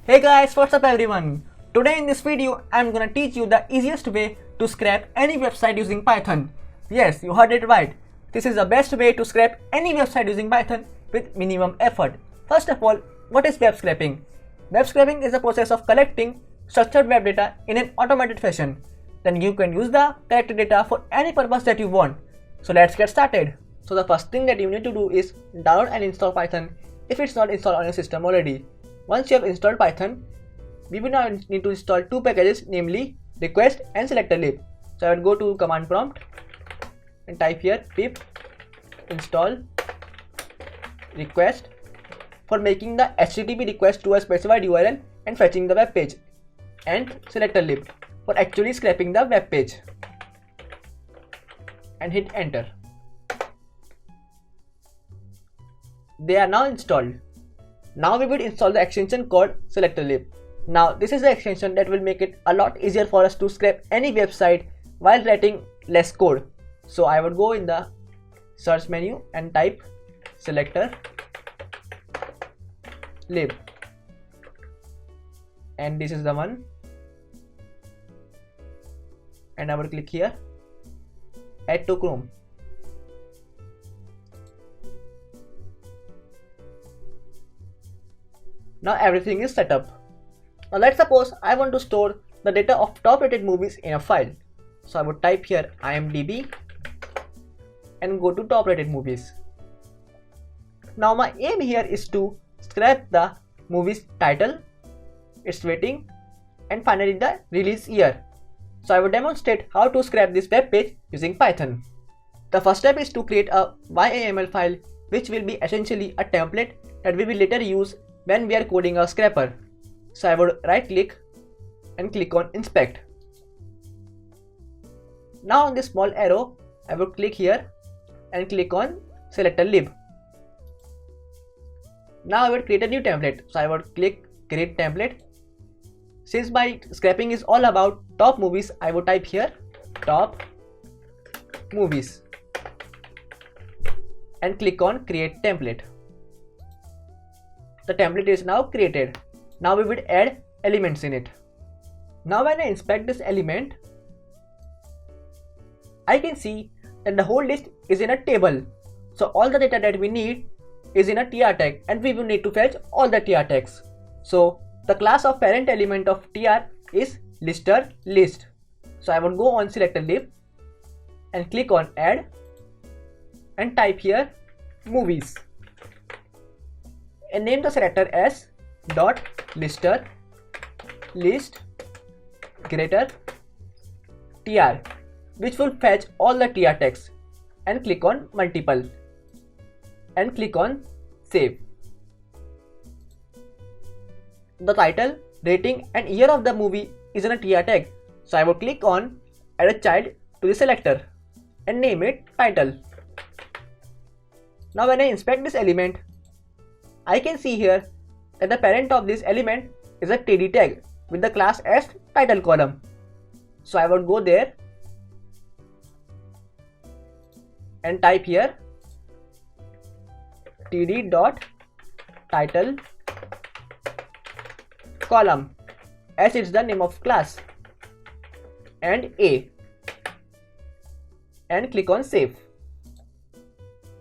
Hey guys, what's up everyone? Today in this video, I'm gonna teach you the easiest way to scrap any website using Python. Yes, you heard it right. This is the best way to scrap any website using Python with minimum effort. First of all, what is web scraping? Web scraping is the process of collecting structured web data in an automated fashion. Then you can use the collected data for any purpose that you want. So let's get started. So the first thing that you need to do is download and install Python if it's not installed on your system already. Once you have installed Python, we will now need to install two packages, namely request and selector-lib. So I will go to command prompt and type here pip install request for making the HTTP request to a specified URL and fetching the web page, and selector-lib for actually scraping the web page, and hit enter. They are now installed. Now we will install the extension called selector-lib. Now this is the extension that will make it a lot easier for us to scrape any website while writing less code. So I would go in the search menu and type selector-lib, and this is the one, and I would click here add to Chrome. Now everything is set up. Now let's suppose I want to store the data of top rated movies in a file. So I would type here IMDb and go to top rated movies. Now my aim here is to scrap the movie's title, its rating, and finally the release year. So I will demonstrate how to scrap this web page using Python. The first step is to create a YAML file, which will be essentially a template that we will later use when we are coding a scraper. So I would right click and click on inspect. Now on this small arrow, I would click here and click on selector-lib. Now I would create a new template. So I would click create template. Since my scraping is all about top movies, I would type here top movies and click on create template. The template is now created. Now we would add elements in it. Now when I inspect this element, I can see that the whole list is in a table. So all the data that we need is in a tr tag, and we will need to fetch all the tr tags. So the class of parent element of tr is lister list. So I would go on selector-lib and click on add and type here movies and name the selector as dot lister list greater tr, which will fetch all the tr tags, and click on multiple and click on save. The title, rating, and year of the movie is in a tr tag. So I would click on add a child to the selector and name it title. Now when I inspect this element, I can see here that the parent of this element is a td tag with the class as title column. So I would go there and type here td dot title column, as it's the name of class, and a, and click on save.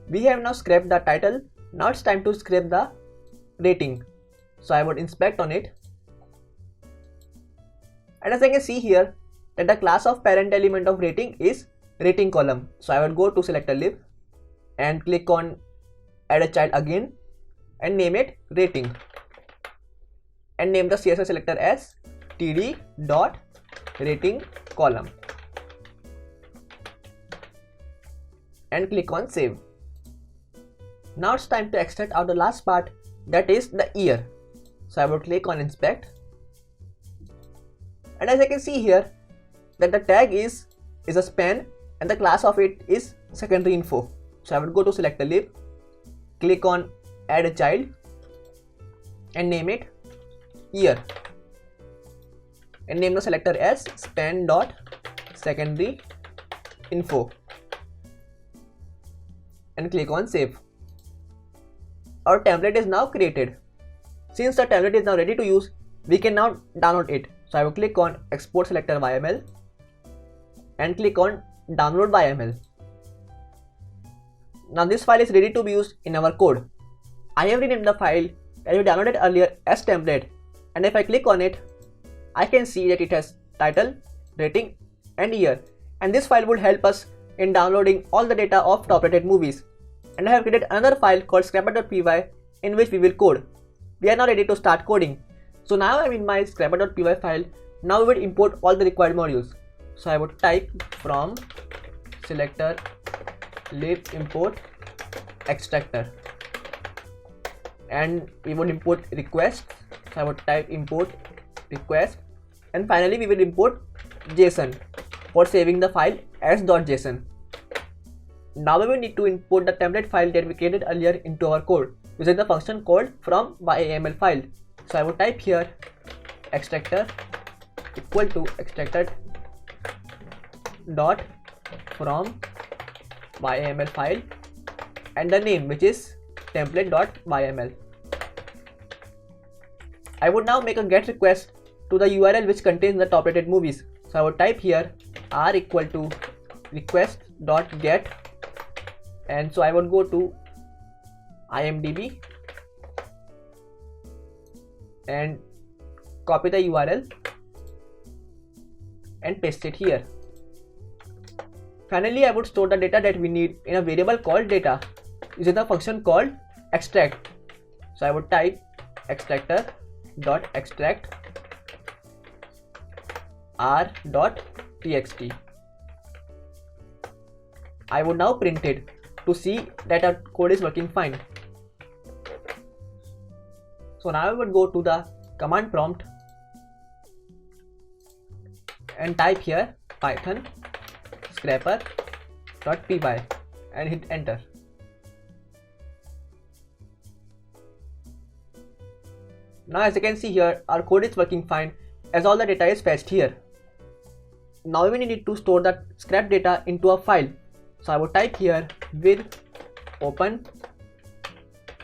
We have now scraped the title. Now it's time to scrape the rating. So I would inspect on it, and as I can see here that the class of parent element of rating is rating column. So I would go to selector-lib and click on add a child again and name it rating, and name the CSS selector as td dot rating column and click on save. Now it's time to extract out the last part, that is the year. So I would click on inspect, and as I can see here that the tag is a span and the class of it is secondary info. So I would go to selector-lib, click on add a child and name it year, and name the selector as span dot secondary info and click on save. Our template is now created. Since the template is now ready to use, we can now download it. So I will click on export selector YML and click on download YML. Now this file is ready to be used in our code. I have renamed the file that we downloaded earlier as template, and if I click on it, I can see that it has title, rating and year, and this file would help us in downloading all the data of top rated movies. And I have created another file called scrapper.py in which we will code. We are now ready to start coding. So now I am in my scrapper.py file. Now we will import all the required modules. So I would type from selector lib import extractor, and we would import request. So I would type import request, and finally we will import JSON for saving the file as .json. Now we will need to import the template file that we created earlier into our code using the function called from YAML file. So I would type here extractor equal to extractor dot from YAML file and the name, which is template.yml. I would now make a GET request to the URL which contains the top rated movies. So I would type here r equal to request.get, and so I would go to IMDb and copy the URL and paste it here. Finally, I would store the data that we need in a variable called data using the function called extract. So I would type extractor.extract r.txt. I would now print it to see that our code is working fine. So now I would go to the command prompt and type here python scrapper.py and hit enter. Now as you can see here, our code is working fine as all the data is fetched here. Now we need to store the scrap data into a file. So I would type here with open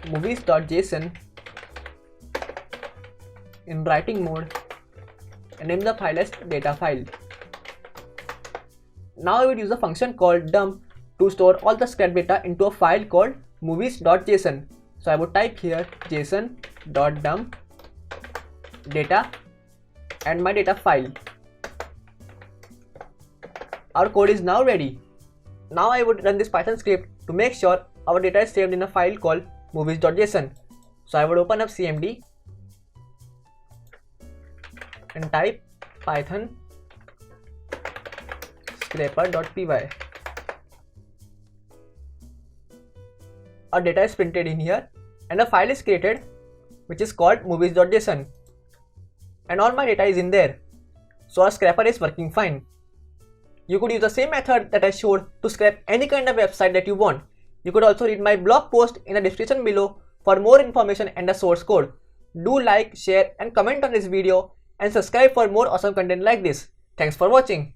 movies.json in writing mode and name the file as data file. Now I would use a function called dump to store all the scrap data into a file called movies.json. So I would type here json.dump data and my data file. Our code is now ready. Now I would run this Python script to make sure our data is saved in a file called movies.json. So I would open up CMD and type python scrapper.py. Our data is printed in here and a file is created which is called movies.json, and all my data is in there. So our scrapper is working fine. You could use the same method that I showed to scrap any kind of website that you want. You could also read my blog post in the description below for more information and the source code. Do like, share and comment on this video and subscribe for more awesome content like this. Thanks for watching.